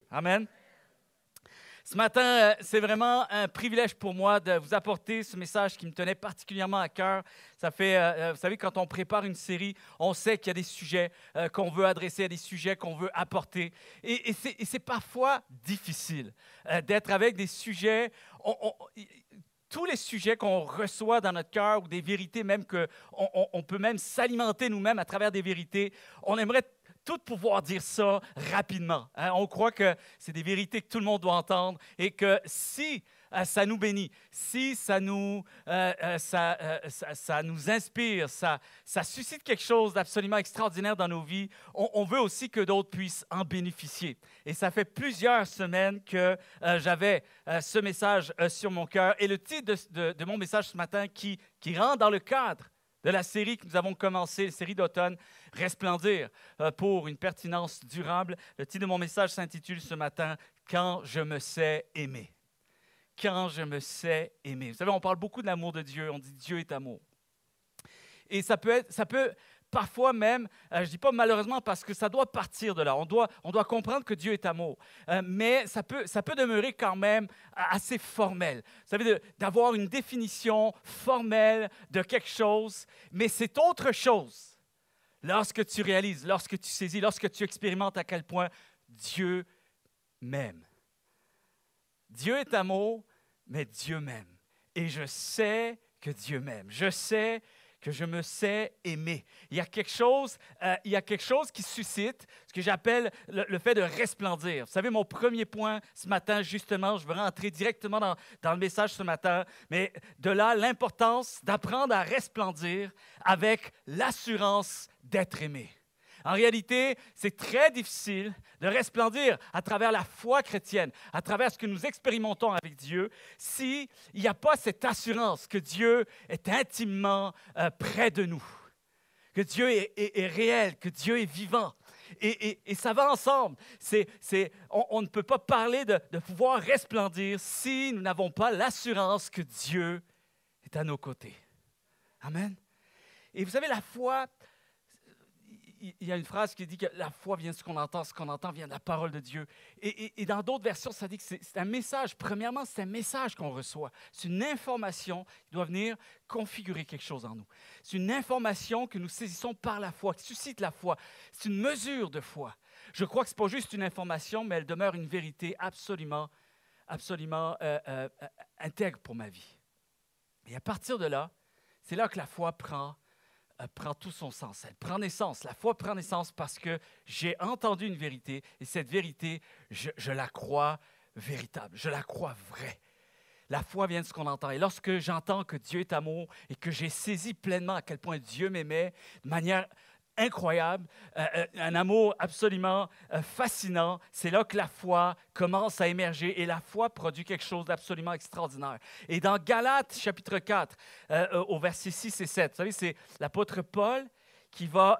Amen. Ce matin, c'est vraiment un privilège pour moi de vous apporter ce message qui me tenait particulièrement à cœur. Ça fait, vous savez, quand on prépare une série, on sait qu'il y a des sujets qu'on veut adresser, il y a des sujets qu'on veut apporter. Et c'est parfois difficile d'être avec des sujets. Tous les sujets qu'on reçoit dans notre cœur ou des vérités même qu'on peut même s'alimenter nous-mêmes à travers des vérités, on aimerait tout pouvoir dire ça rapidement. Hein? On croit que c'est des vérités que tout le monde doit entendre et que si ça nous bénit, si ça nous inspire, ça suscite quelque chose d'absolument extraordinaire dans nos vies, on veut aussi que d'autres puissent en bénéficier. Et ça fait plusieurs semaines que j'avais ce message sur mon cœur. Et le titre de mon message ce matin qui rentre dans le cadre de la série que nous avons commencée, la série d'automne, Resplendir pour une pertinence durable. Le titre de mon message s'intitule ce matin « Quand je me sais aimer ». Quand je me sais aimer. Vous savez, on parle beaucoup de l'amour de Dieu, on dit Dieu est amour. Et ça peut parfois même, je ne dis pas malheureusement parce que ça doit partir de là. On doit comprendre que Dieu est amour. Mais ça peut demeurer quand même assez formel. Vous savez, d'avoir une définition formelle de quelque chose, mais c'est autre chose lorsque tu réalises, lorsque tu saisis, lorsque tu expérimentes à quel point Dieu m'aime. Dieu est amour, mais Dieu m'aime. Et je sais que Dieu m'aime. Je sais que je me sais aimer. Il y a quelque chose qui suscite ce que j'appelle le fait de resplendir. Vous savez, mon premier point ce matin, justement, je veux rentrer directement dans le message ce matin, mais de là, l'importance d'apprendre à resplendir avec l'assurance d'être aimé. En réalité, c'est très difficile de resplendir à travers la foi chrétienne, à travers ce que nous expérimentons avec Dieu, s'il n'y a pas cette assurance que Dieu est intimement près de nous, que Dieu est réel, que Dieu est vivant. Et ça va ensemble. On ne peut pas parler de pouvoir resplendir si nous n'avons pas l'assurance que Dieu est à nos côtés. Amen. Et vous savez, la foi... Il y a une phrase qui dit que la foi vient de ce qu'on entend vient de la parole de Dieu. Et dans d'autres versions, ça dit que c'est un message. Premièrement, c'est un message qu'on reçoit. C'est une information qui doit venir configurer quelque chose en nous. C'est une information que nous saisissons par la foi, qui suscite la foi. C'est une mesure de foi. Je crois que ce n'est pas juste une information, mais elle demeure une vérité absolument intègre pour ma vie. Et à partir de là, c'est là que la foi prend tout son sens. Elle prend naissance. La foi prend naissance parce que j'ai entendu une vérité et cette vérité, je la crois véritable. Je la crois vraie. La foi vient de ce qu'on entend. Et lorsque j'entends que Dieu est amour et que j'ai saisi pleinement à quel point Dieu m'aimait de manière incroyable, un amour absolument fascinant, c'est là que la foi commence à émerger et la foi produit quelque chose d'absolument extraordinaire. Et dans Galates, chapitre 4, au verset 6 et 7, vous savez, c'est l'apôtre Paul qui va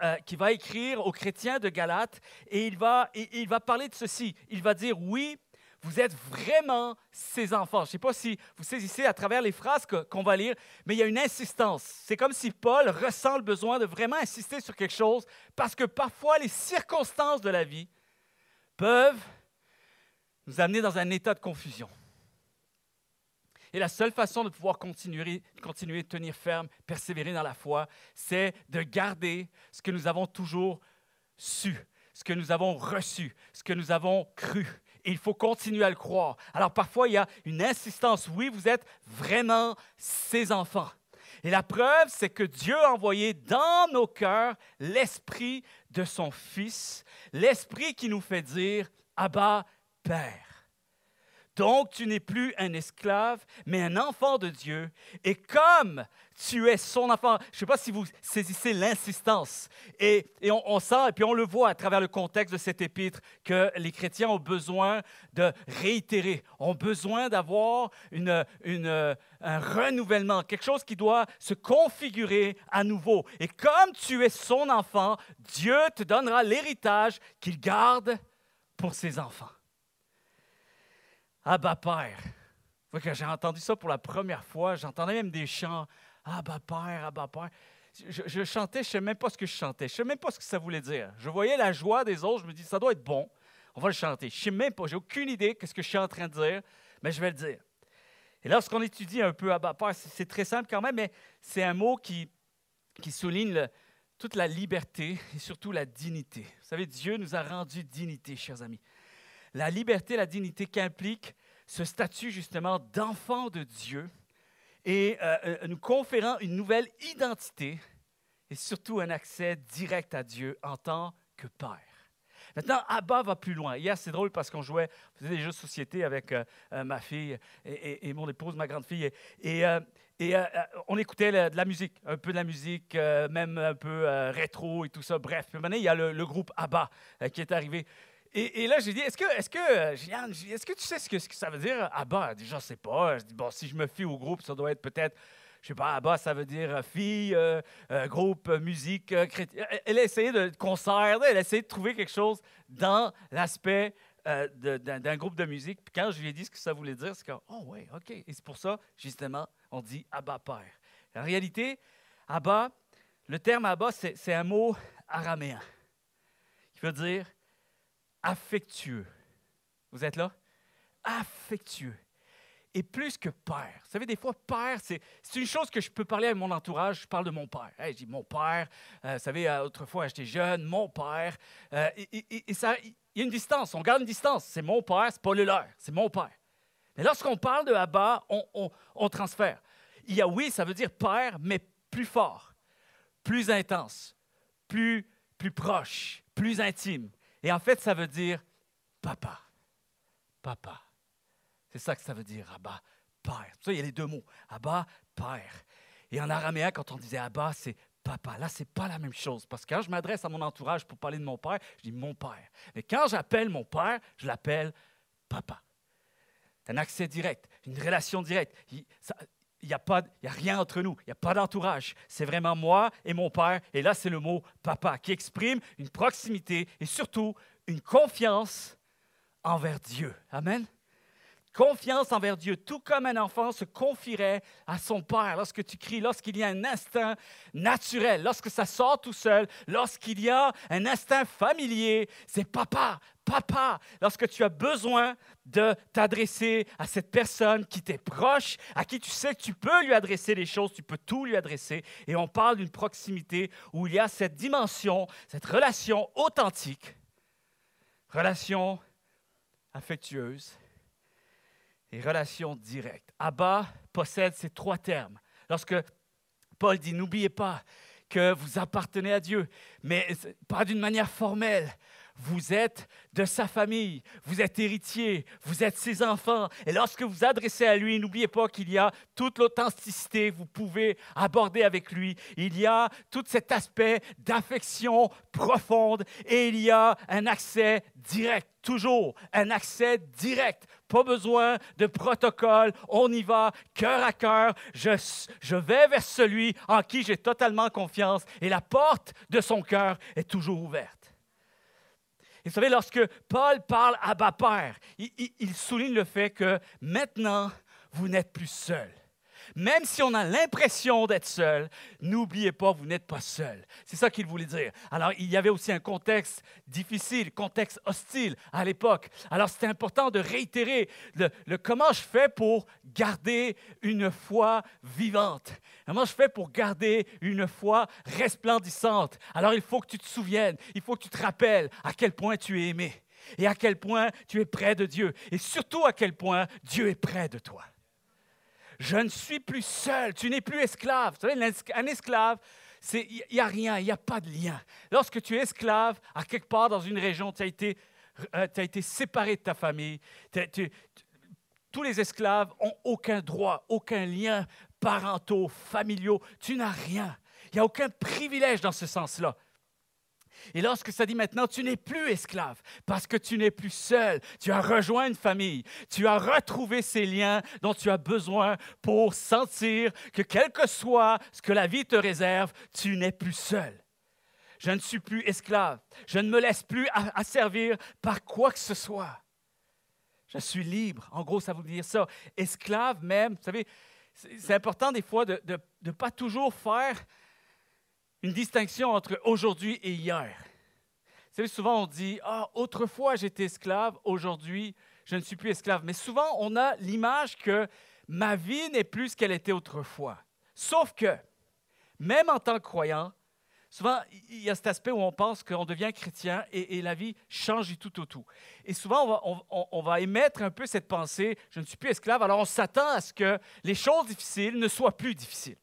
écrire aux chrétiens de Galates et il va parler de ceci. Il va dire, oui, vous êtes vraiment ses enfants. Je ne sais pas si vous saisissez à travers les phrases qu'on va lire, mais il y a une insistance. C'est comme si Paul ressent le besoin de vraiment insister sur quelque chose parce que parfois les circonstances de la vie peuvent nous amener dans un état de confusion. Et la seule façon de pouvoir continuer, tenir ferme, persévérer dans la foi, c'est de garder ce que nous avons toujours su, ce que nous avons reçu, ce que nous avons cru. Et il faut continuer à le croire. Alors parfois, il y a une insistance. Oui, vous êtes vraiment ses enfants. Et la preuve, c'est que Dieu a envoyé dans nos cœurs l'esprit de son Fils, l'esprit qui nous fait dire « Abba, Père ». Donc, tu n'es plus un esclave, mais un enfant de Dieu. Et comme tu es son enfant, je ne sais pas si vous saisissez l'insistance. Et on sent, et puis on le voit à travers le contexte de cet épître, que les chrétiens ont besoin de réitérer, ont besoin d'avoir un renouvellement, quelque chose qui doit se configurer à nouveau. Et comme tu es son enfant, Dieu te donnera l'héritage qu'il garde pour ses enfants. Abba Père. Quand j'ai entendu ça pour la première fois, j'entendais même des chants. Abba Père, Abba Père. Je chantais, je ne sais même pas ce que je chantais. Je ne sais même pas ce que ça voulait dire. Je voyais la joie des autres, je me dis, ça doit être bon. On va le chanter. Je ne sais même pas, j'ai aucune idée de ce que je suis en train de dire, mais je vais le dire. Et lorsqu'on étudie un peu Abba Père, c'est très simple quand même, mais c'est un mot qui souligne toute la liberté et surtout la dignité. Vous savez, Dieu nous a rendu dignité, chers amis. La liberté, la dignité qu'implique ce statut justement d'enfant de Dieu et nous conférant une nouvelle identité et surtout un accès direct à Dieu en tant que Père. Maintenant, Abba va plus loin. Hier, c'est drôle parce qu'on jouait, on faisait des jeux de société avec ma fille et mon épouse, ma grande fille, et on écoutait de la musique, un peu de la musique, même un peu rétro et tout ça. Bref, puis maintenant, il y a le groupe Abba qui est arrivé. Et là, j'ai dit, est-ce que tu sais ce que ça veut dire, Abba? Je ne sais pas. Je dis, bon, si je me fie au groupe, ça doit être peut-être, je ne sais pas, Abba, ça veut dire fille, groupe, musique, chrétien. Elle a essayé de concert, elle a essayé de trouver quelque chose dans l'aspect d'un groupe de musique. Puis quand je lui ai dit ce que ça voulait dire, c'est comme, oh oui, OK. Et c'est pour ça, justement, on dit Abba Père. En réalité, Abba, le terme Abba, c'est un mot araméen qui veut dire affectueux. Vous êtes là? Affectueux. Et plus que père. Vous savez, des fois, père, c'est une chose que je peux parler avec mon entourage. Je parle de mon père. Hey, je dis mon père. Vous savez, autrefois, quand j'étais jeune, mon père. Et ça, il y a une distance. On garde une distance. C'est mon père, c'est pas le leur. C'est mon père. Mais lorsqu'on parle de Abba, on transfère. Il y a, oui, ça veut dire père, mais plus fort, plus intense, plus proche, plus intime. Et en fait, ça veut dire papa. Papa. C'est ça que ça veut dire, Abba, Père. C'est pour ça, il y a les deux mots, Abba, Père. Et en araméen, quand on disait Abba, c'est papa. Là, ce n'est pas la même chose. Parce que quand je m'adresse à mon entourage pour parler de mon père, je dis mon père. Mais quand j'appelle mon père, je l'appelle papa. C'est un accès direct, une relation directe. Il n'y a rien entre nous, il n'y a pas d'entourage. C'est vraiment moi et mon père. Et là, c'est le mot papa qui exprime une proximité et surtout une confiance envers Dieu. Amen. Confiance envers Dieu, tout comme un enfant se confierait à son père lorsque tu cries, lorsqu'il y a un instinct naturel, lorsque ça sort tout seul, lorsqu'il y a un instinct familier, c'est papa, papa. Lorsque tu as besoin de t'adresser à cette personne qui t'est proche, à qui tu sais que tu peux lui adresser les choses, tu peux tout lui adresser. Et on parle d'une proximité où il y a cette dimension, cette relation authentique, relation affectueuse, et relation directe. Abba possède ces trois termes. Lorsque Paul dit, n'oubliez pas que vous appartenez à Dieu, mais pas d'une manière formelle. Vous êtes de sa famille, vous êtes héritier, vous êtes ses enfants. Et lorsque vous adressez à lui, n'oubliez pas qu'il y a toute l'authenticité que vous pouvez aborder avec lui. Il y a tout cet aspect d'affection profonde et il y a un accès direct, toujours un accès direct. Pas besoin de protocole, on y va cœur à cœur. Je vais vers celui en qui j'ai totalement confiance et la porte de son cœur est toujours ouverte. Et vous savez, lorsque Paul parle à Abba Père, il souligne le fait que maintenant, vous n'êtes plus seul. Même si on a l'impression d'être seul, n'oubliez pas, vous n'êtes pas seul. C'est ça qu'il voulait dire. Alors, il y avait aussi un contexte difficile, contexte hostile à l'époque. Alors, c'était important de réitérer le comment je fais pour garder une foi vivante. Comment je fais pour garder une foi resplendissante. Alors, il faut que tu te souviennes, il faut que tu te rappelles à quel point tu es aimé et à quel point tu es près de Dieu et surtout à quel point Dieu est près de toi. Je ne suis plus seul, tu n'es plus esclave. Vous savez, un esclave, il n'y a rien, il n'y a pas de lien. Lorsque tu es esclave, à quelque part dans une région, tu as été séparé de ta famille. Tous les esclaves n'ont aucun droit, aucun lien parentaux, familiaux. Tu n'as rien. Il n'y a aucun privilège dans ce sens-là. Et lorsque ça dit maintenant, tu n'es plus esclave parce que tu n'es plus seul. Tu as rejoint une famille. Tu as retrouvé ces liens dont tu as besoin pour sentir que quel que soit ce que la vie te réserve, tu n'es plus seul. Je ne suis plus esclave. Je ne me laisse plus asservir par quoi que ce soit. Je suis libre. En gros, ça veut dire ça. Esclave même, vous savez, c'est important des fois de ne pas toujours faire une distinction entre aujourd'hui et hier. savez, souvent on dit « Ah, autrefois j'étais esclave, aujourd'hui je ne suis plus esclave. » Mais souvent on a l'image que ma vie n'est plus ce qu'elle était autrefois. Sauf que, même en tant que croyant, souvent, il y a cet aspect où on pense qu'on devient chrétien et la vie change du tout au tout. Et souvent, on va émettre un peu cette pensée, je ne suis plus esclave, alors on s'attend à ce que les choses difficiles ne soient plus difficiles.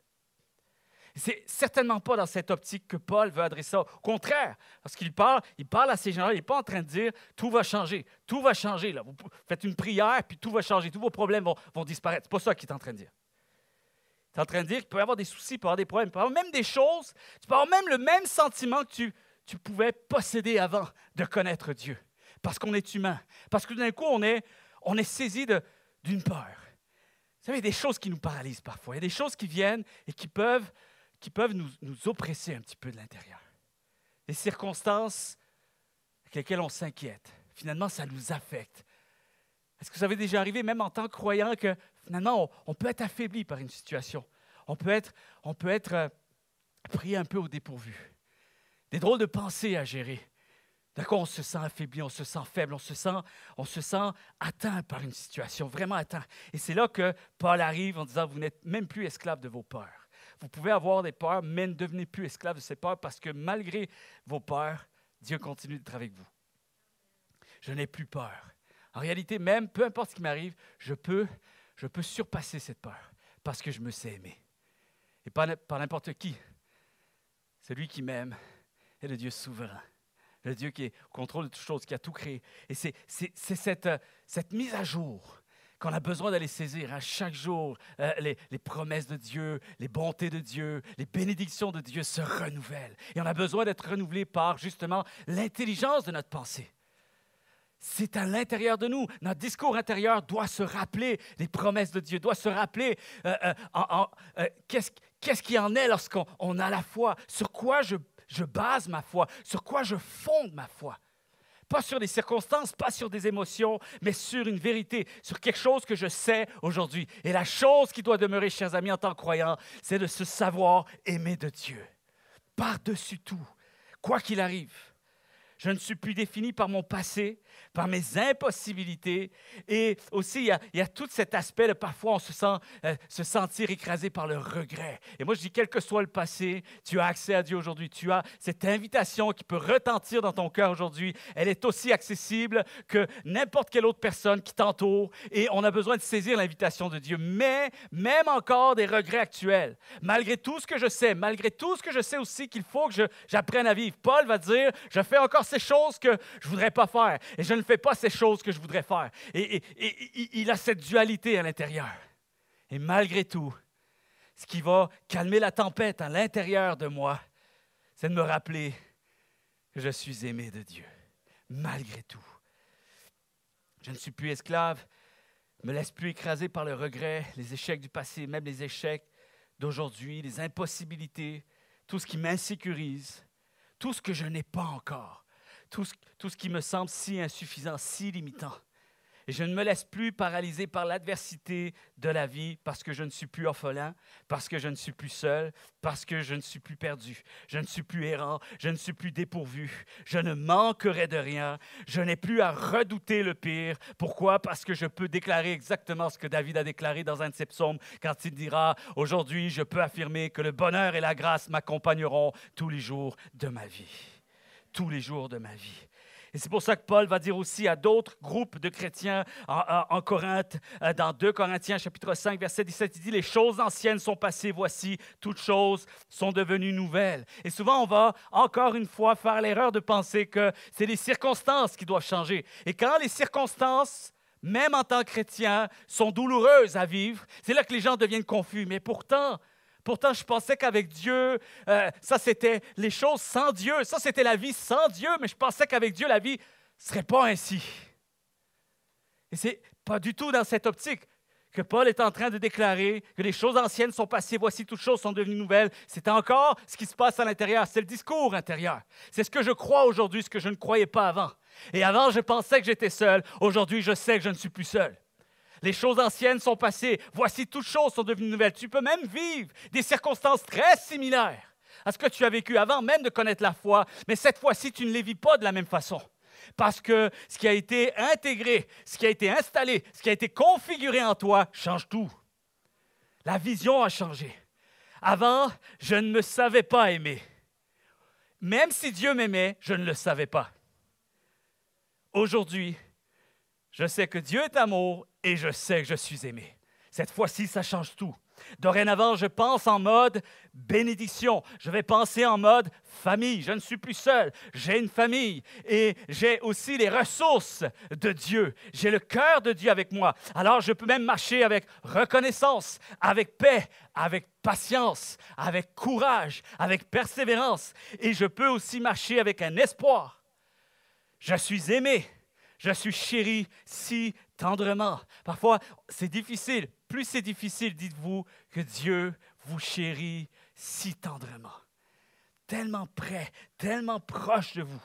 C'est certainement pas dans cette optique que Paul veut adresser ça. Au contraire, parce qu'il parle à ces gens-là, il n'est pas en train de dire tout va changer là. Vous faites une prière, puis tout va changer, tous vos problèmes vont disparaître. C'est pas ça qu'il est en train de dire. Tu es en train de dire qu'il peut y avoir des soucis, il peut y avoir des problèmes, il peut y avoir même des choses, tu peux avoir même le même sentiment que tu pouvais posséder avant de connaître Dieu. Parce qu'on est humain. Parce que d'un coup, on est saisi d'une peur. Vous savez, il y a des choses qui nous paralysent parfois. Il y a des choses qui viennent et qui peuvent nous oppresser un petit peu de l'intérieur. Des circonstances avec lesquelles on s'inquiète. Finalement, ça nous affecte. Est-ce que ça vous est déjà arrivé, même en tant que croyant, que finalement, on peut être affaibli par une situation? On peut être pris un peu au dépourvu. Des drôles de pensées à gérer. D'accord, on se sent affaibli, on se sent faible, on se sent atteint par une situation, vraiment atteint. Et c'est là que Paul arrive en disant, vous n'êtes même plus esclave de vos peurs. Vous pouvez avoir des peurs, mais ne devenez plus esclave de ces peurs parce que malgré vos peurs, Dieu continue d'être avec vous. Je n'ai plus peur. En réalité, même, peu importe ce qui m'arrive, je peux surpasser cette peur parce que je me sais aimer. Et pas n'importe qui. Celui qui m'aime est le Dieu souverain. Le Dieu qui est au contrôle de toutes choses, qui a tout créé. Et c'est cette mise à jour qu'on a besoin d'aller saisir à chaque jour. Les promesses de Dieu, les bontés de Dieu, les bénédictions de Dieu se renouvellent. Et on a besoin d'être renouvelé par, justement, l'intelligence de notre pensée. C'est à l'intérieur de nous. Notre discours intérieur doit se rappeler les promesses de Dieu, doit se rappeler qu'est-ce qui en est lorsqu'on a la foi, sur quoi je base ma foi, sur quoi je fonde ma foi. Pas sur des circonstances, pas sur des émotions, mais sur une vérité, sur quelque chose que je sais aujourd'hui. Et la chose qui doit demeurer, chers amis, en tant que croyants, c'est de se savoir aimer de Dieu. Par-dessus tout, quoi qu'il arrive. Je ne suis plus défini par mon passé, par mes impossibilités. Et aussi, il y a tout cet aspect, là, parfois on se sentir écrasé par le regret. Et moi, je dis, quel que soit le passé, tu as accès à Dieu aujourd'hui. Tu as cette invitation qui peut retentir dans ton cœur aujourd'hui. Elle est aussi accessible que n'importe quelle autre personne qui t'entoure. Et on a besoin de saisir l'invitation de Dieu. Mais même encore des regrets actuels, malgré tout ce que je sais, malgré tout ce que je sais aussi qu'il faut que j'apprenne à vivre. Paul va dire, je fais encore ces choses que je ne voudrais pas faire. Et je ne fais pas ces choses que je voudrais faire. Et il a cette dualité à l'intérieur. Et malgré tout, ce qui va calmer la tempête à l'intérieur de moi, c'est de me rappeler que je suis aimé de Dieu. Malgré tout. Je ne suis plus esclave, ne me laisse plus écraser par le regret, les échecs du passé, même les échecs d'aujourd'hui, les impossibilités, tout ce qui m'insécurise, tout ce que je n'ai pas encore. Tout ce qui me semble si insuffisant, si limitant. Et je ne me laisse plus paralyser par l'adversité de la vie parce que je ne suis plus orphelin, parce que je ne suis plus seul, parce que je ne suis plus perdu. Je ne suis plus errant, je ne suis plus dépourvu. Je ne manquerai de rien. Je n'ai plus à redouter le pire. Pourquoi? Parce que je peux déclarer exactement ce que David a déclaré dans un de ses psaumes quand il dira « Aujourd'hui, je peux affirmer que le bonheur et la grâce m'accompagneront tous les jours de ma vie. » Tous les jours de ma vie. Et c'est pour ça que Paul va dire aussi à d'autres groupes de chrétiens en Corinthe, dans 2 Corinthiens chapitre 5, verset 17, il dit « Les choses anciennes sont passées, voici, toutes choses sont devenues nouvelles. » Et souvent, on va encore une fois faire l'erreur de penser que c'est les circonstances qui doivent changer. Et quand les circonstances, même en tant que chrétien, sont douloureuses à vivre, c'est là que les gens deviennent confus. Mais pourtant, je pensais qu'avec Dieu, ça c'était les choses sans Dieu. Ça c'était la vie sans Dieu, mais je pensais qu'avec Dieu, la vie ne serait pas ainsi. Et c'est pas du tout dans cette optique que Paul est en train de déclarer que les choses anciennes sont passées, voici toutes choses sont devenues nouvelles. C'est encore ce qui se passe à l'intérieur, c'est le discours intérieur. C'est ce que je crois aujourd'hui, ce que je ne croyais pas avant. Et avant, je pensais que j'étais seul. Aujourd'hui, je sais que je ne suis plus seul. Les choses anciennes sont passées. Voici, toutes choses sont devenues nouvelles. Tu peux même vivre des circonstances très similaires à ce que tu as vécu avant même de connaître la foi, mais cette fois-ci, tu ne les vis pas de la même façon. Parce que ce qui a été intégré, ce qui a été installé, ce qui a été configuré en toi change tout. La vision a changé. Avant, je ne me savais pas aimer. Même si Dieu m'aimait, je ne le savais pas. Aujourd'hui, je sais que Dieu est amour et je sais que je suis aimé. Cette fois-ci, ça change tout. Dorénavant, je pense en mode bénédiction. Je vais penser en mode famille. Je ne suis plus seul. J'ai une famille et j'ai aussi les ressources de Dieu. J'ai le cœur de Dieu avec moi. Alors, je peux même marcher avec reconnaissance, avec paix, avec patience, avec courage, avec persévérance. Et je peux aussi marcher avec un espoir. Je suis aimé. Je suis chéri si tendrement. Parfois, c'est difficile. Plus c'est difficile, dites-vous, que Dieu vous chérit si tendrement. Tellement près, tellement proche de vous.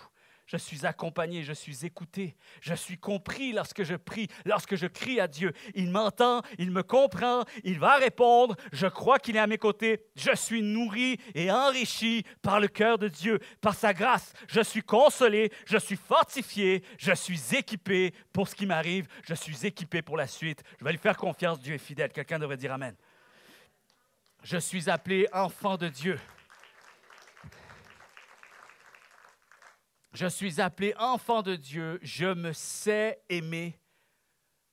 Je suis accompagné, je suis écouté, je suis compris lorsque je prie, lorsque je crie à Dieu. Il m'entend, il me comprend, il va répondre. Je crois qu'il est à mes côtés. Je suis nourri et enrichi par le cœur de Dieu, par sa grâce. Je suis consolé, je suis fortifié, je suis équipé pour ce qui m'arrive. Je suis équipé pour la suite. Je vais lui faire confiance, Dieu est fidèle. Quelqu'un devrait dire Amen. Je suis appelé enfant de Dieu. Je suis appelé enfant de Dieu, je me sais aimer,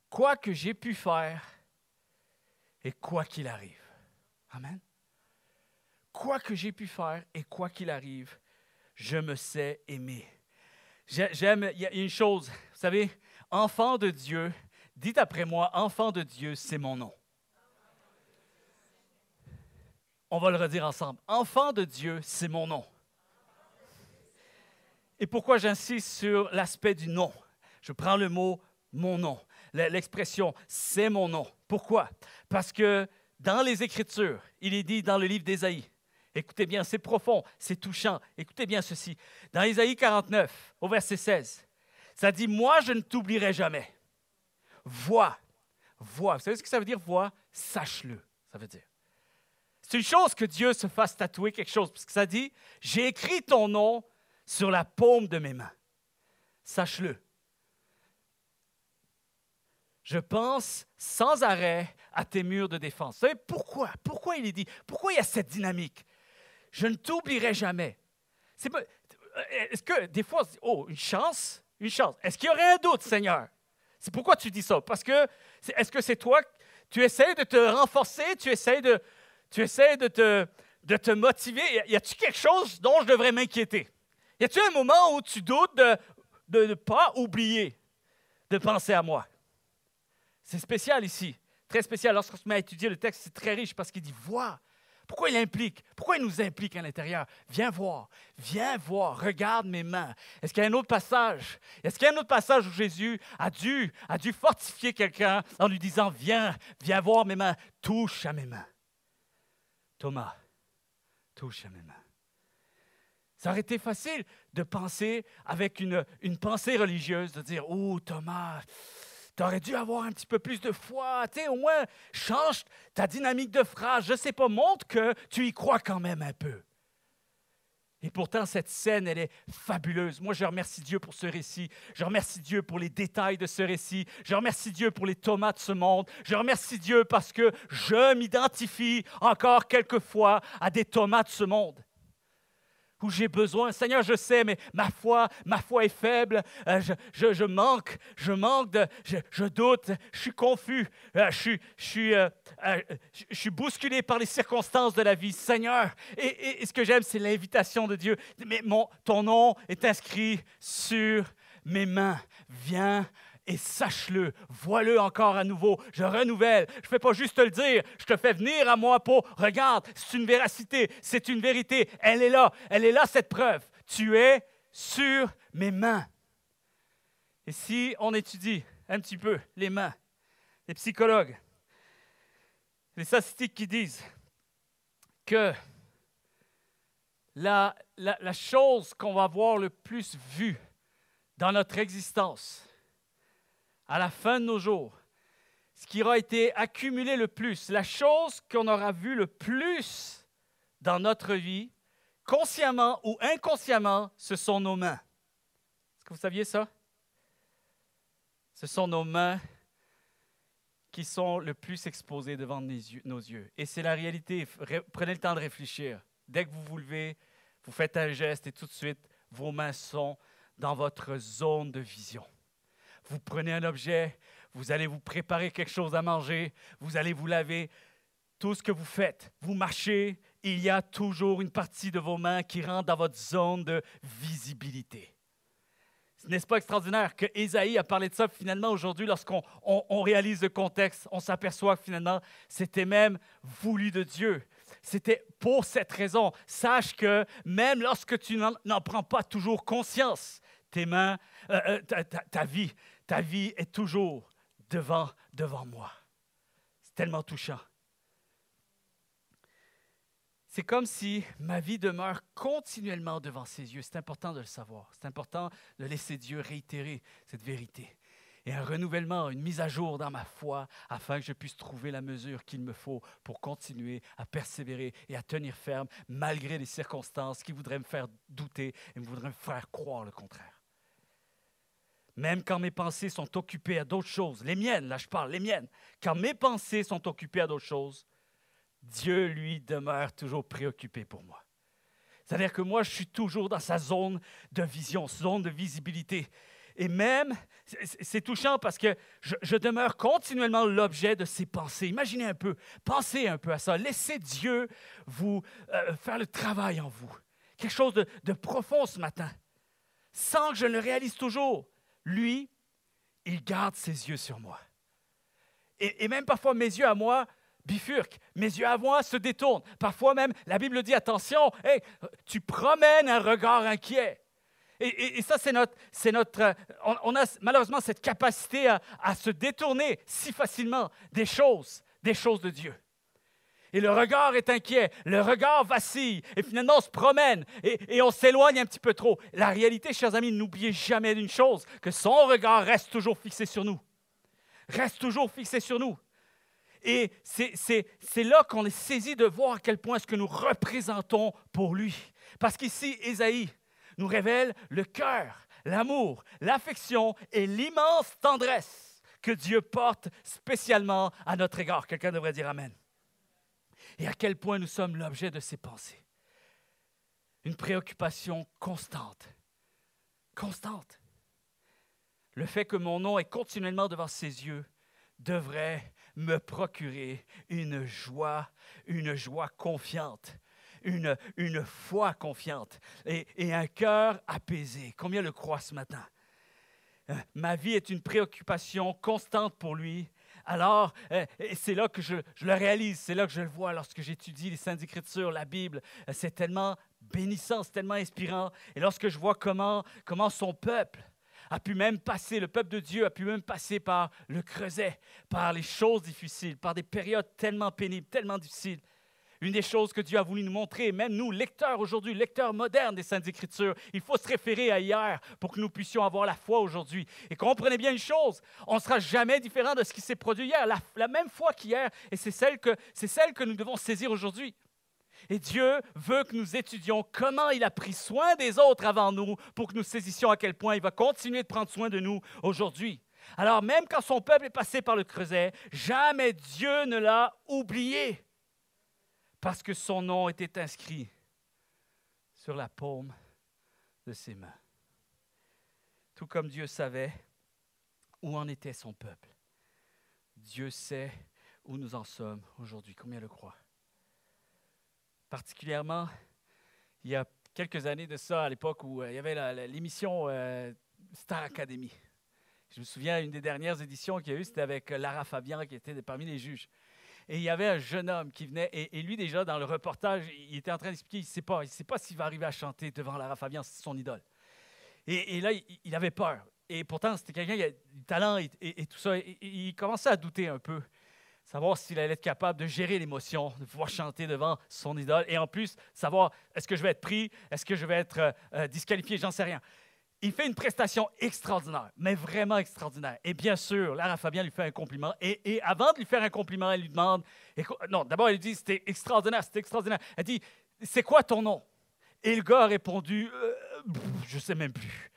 quoi que j'ai pu faire et quoi qu'il arrive. Amen. Quoi que j'ai pu faire et quoi qu'il arrive, je me sais aimer. J'aime, il y a une chose, vous savez, enfant de Dieu, dites après moi, enfant de Dieu, c'est mon nom. On va le redire ensemble. Enfant de Dieu, c'est mon nom. Et pourquoi j'insiste sur l'aspect du nom? Je prends le mot « mon nom », l'expression « c'est mon nom ». Pourquoi? Parce que dans les Écritures, il est dit dans le livre d'Ésaïe, écoutez bien, c'est profond, c'est touchant, écoutez bien ceci. Dans Ésaïe 49, au verset 16, ça dit « Moi, je ne t'oublierai jamais. Vois. » Vois. Vous savez ce que ça veut dire, vois? Sache-le, ça veut dire. C'est une chose que Dieu se fasse tatouer quelque chose, parce que ça dit « J'ai écrit ton nom sur la paume de mes mains. » Sache-le. Je pense sans arrêt à tes murs de défense. Vous savez pourquoi? Pourquoi il est dit? Pourquoi il y a cette dynamique? Je ne t'oublierai jamais. Est-ce que des fois, on se dit, oh, une chance? Une chance. Est-ce qu'il y aurait un doute, Seigneur? C'est pourquoi tu dis ça? Parce que, est-ce que c'est toi, tu essaies de te renforcer, tu essaies de te motiver? Y a-t-il quelque chose dont je devrais m'inquiéter? Y a-t-il un moment où tu doutes de ne pas oublier de penser à moi? C'est spécial ici, très spécial. Lorsqu'on se met à étudier le texte, c'est très riche parce qu'il dit « vois ». Pourquoi il implique? Pourquoi il nous implique à l'intérieur? Viens voir, regarde mes mains. Est-ce qu'il y a un autre passage? Est-ce qu'il y a un autre passage où Jésus a dû fortifier quelqu'un en lui disant « viens voir mes mains, touche à mes mains ». Thomas, touche à mes mains. Ça aurait été facile de penser avec une pensée religieuse, de dire « oh Thomas, tu aurais dû avoir un petit peu plus de foi, tu sais, au moins change ta dynamique de phrase, je ne sais pas, montre que tu y crois quand même un peu. » Et pourtant, cette scène, elle est fabuleuse. Moi, je remercie Dieu pour ce récit. Je remercie Dieu pour les détails de ce récit. Je remercie Dieu pour les Thomas de ce monde. Je remercie Dieu parce que je m'identifie encore quelquefois à des Thomas de ce monde. Où j'ai besoin. Seigneur, je sais, mais ma foi est faible. Je manque, je doute, je suis confus, je suis bousculé par les circonstances de la vie. Seigneur, et ce que j'aime, c'est l'invitation de Dieu. Mais ton nom est inscrit sur mes mains. Viens et sache-le, vois-le encore à nouveau. Je renouvelle. Je ne fais pas juste te le dire, je te fais venir à moi pour, regarde, c'est une véracité, c'est une vérité. Elle est là cette preuve. Tu es sur mes mains. Et si on étudie un petit peu les mains, les psychologues, les statistiques qui disent que la chose qu'on va voir le plus vue dans notre existence, à la fin de nos jours, ce qui aura été accumulé le plus, la chose qu'on aura vue le plus dans notre vie, consciemment ou inconsciemment, ce sont nos mains. Est-ce que vous saviez ça? Ce sont nos mains qui sont le plus exposées devant nos yeux. Et c'est la réalité. Prenez le temps de réfléchir. Dès que vous vous levez, vous faites un geste et tout de suite, vos mains sont dans votre zone de vision. Vous prenez un objet, vous allez vous préparer quelque chose à manger, vous allez vous laver. Tout ce que vous faites, vous marchez, il y a toujours une partie de vos mains qui rentre dans votre zone de visibilité. N'est-ce pas extraordinaire que Ésaïe a parlé de ça? Finalement, aujourd'hui, lorsqu'on réalise le contexte, on s'aperçoit que finalement, c'était même voulu de Dieu. C'était pour cette raison. Sache que même lorsque tu n'en prends pas toujours conscience, tes mains, ta vie est toujours devant moi. C'est tellement touchant. C'est comme si ma vie demeure continuellement devant ses yeux. C'est important de le savoir. C'est important de laisser Dieu réitérer cette vérité. Et un renouvellement, une mise à jour dans ma foi afin que je puisse trouver la mesure qu'il me faut pour continuer à persévérer et à tenir ferme malgré les circonstances qui voudraient me faire douter et me voudraient me faire croire le contraire. Même quand mes pensées sont occupées à d'autres choses, les miennes, là je parle, les miennes, quand mes pensées sont occupées à d'autres choses, Dieu, lui, demeure toujours préoccupé pour moi. C'est-à-dire que moi, je suis toujours dans sa zone de vision, zone de visibilité. Et même, c'est touchant parce que je demeure continuellement l'objet de ses pensées. Imaginez un peu, pensez un peu à ça. Laissez Dieu vous faire le travail en vous. Quelque chose de profond ce matin. Sans que je le réalise toujours. Lui, il garde ses yeux sur moi. Et même parfois, mes yeux à moi bifurquent. Mes yeux à moi se détournent. Parfois même, la Bible dit, attention, hey, tu promènes un regard inquiet. Et ça, on a malheureusement cette capacité à se détourner si facilement des choses de Dieu. Et le regard est inquiet, le regard vacille, et finalement on se promène et on s'éloigne un petit peu trop. La réalité, chers amis, n'oubliez jamais d'une chose, que son regard reste toujours fixé sur nous. Reste toujours fixé sur nous. Et c'est là qu'on est saisi de voir à quel point est-ce que nous représentons pour lui. Parce qu'ici, Ésaïe nous révèle le cœur, l'amour, l'affection et l'immense tendresse que Dieu porte spécialement à notre égard. Quelqu'un devrait dire Amen. Et à quel point nous sommes l'objet de ses pensées. Une préoccupation constante. Constante. Le fait que mon nom est continuellement devant ses yeux devrait me procurer une joie confiante. Une foi confiante et un cœur apaisé. Combien le croient ce matin? Ma vie est une préoccupation constante pour lui. Alors, c'est là que je le réalise, c'est là que je le vois lorsque j'étudie les Saintes Écritures, la Bible. C'est tellement bénissant, c'est tellement inspirant. Et lorsque je vois comment son peuple a pu même passer, le peuple de Dieu a pu même passer par le creuset, par les choses difficiles, par des périodes tellement pénibles, tellement difficiles. Une des choses que Dieu a voulu nous montrer, même nous, lecteurs aujourd'hui, lecteurs modernes des Saintes Écritures, il faut se référer à hier pour que nous puissions avoir la foi aujourd'hui. Et comprenez bien une chose, on ne sera jamais différent de ce qui s'est produit hier, la même foi qu'hier, et c'est celle que nous devons saisir aujourd'hui. Et Dieu veut que nous étudions comment il a pris soin des autres avant nous pour que nous saisissions à quel point il va continuer de prendre soin de nous aujourd'hui. Alors même quand son peuple est passé par le creuset, jamais Dieu ne l'a oublié. Parce que son nom était inscrit sur la paume de ses mains. Tout comme Dieu savait où en était son peuple. Dieu sait où nous en sommes aujourd'hui. Combien le croient? Particulièrement, il y a quelques années de ça, à l'époque où il y avait l'émission Star Academy. Je me souviens, une des dernières éditions qu'il y a eu, c'était avec Lara Fabian, qui était parmi les juges. Et il y avait un jeune homme qui venait, et lui déjà, dans le reportage, il était en train d'expliquer, il ne sait pas s'il va arriver à chanter devant Lara Fabian, c'est son idole. Et là, il avait peur. Et pourtant, c'était quelqu'un qui a du talent et tout ça. Et il commençait à douter un peu, savoir s'il allait être capable de gérer l'émotion, de pouvoir chanter devant son idole. Et en plus, savoir, est-ce que je vais être pris, est-ce que je vais être disqualifié, j'en sais rien. Il fait une prestation extraordinaire, mais vraiment extraordinaire. Et bien sûr, Lara Fabian lui fait un compliment. Et avant de lui faire un compliment, elle lui demande... Non, d'abord, elle lui dit, c'était extraordinaire. Elle dit, c'est quoi ton nom? Et le gars a répondu, je ne sais même plus.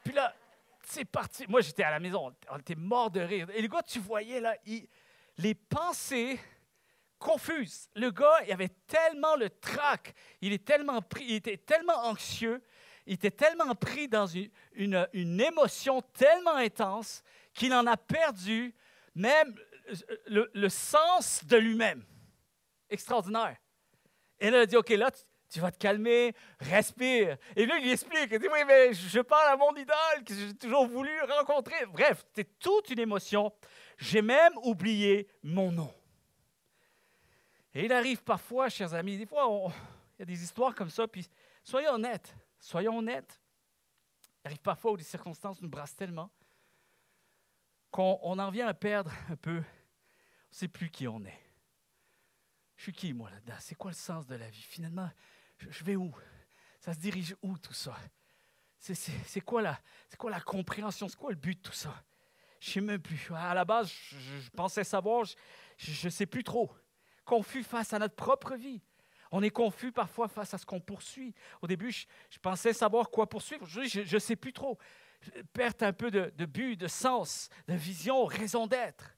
Puis là, c'est parti. Moi, j'étais à la maison, on était morts de rire. Et le gars, tu voyais là, les pensées confuses. Le gars, il avait tellement le trac, il était tellement anxieux, il était tellement pris dans une émotion tellement intense qu'il en a perdu même le sens de lui-même. Extraordinaire. Et là, il a dit, OK, là, tu vas te calmer, respire. Et là, il lui explique, il dit, oui, mais je parle à mon idole que j'ai toujours voulu rencontrer. Bref, c'est toute une émotion. J'ai même oublié mon nom. Et il arrive parfois, chers amis, des fois, il y a des histoires comme ça, puis soyons honnêtes. Il arrive parfois où les circonstances nous brassent tellement qu'on en vient à perdre un peu, on ne sait plus qui on est. Je suis qui, moi, là-dedans? C'est quoi le sens de la vie? Finalement, je vais où? Ça se dirige où, tout ça? C'est quoi la compréhension? C'est quoi le but de tout ça? Je ne sais même plus. À la base, je pensais savoir, je ne sais plus trop. Confus face à notre propre vie. On est confus parfois face à ce qu'on poursuit. Au début, je pensais savoir quoi poursuivre. Aujourd'hui, je ne sais plus trop. Perte un peu de but, de sens, de vision, raison d'être.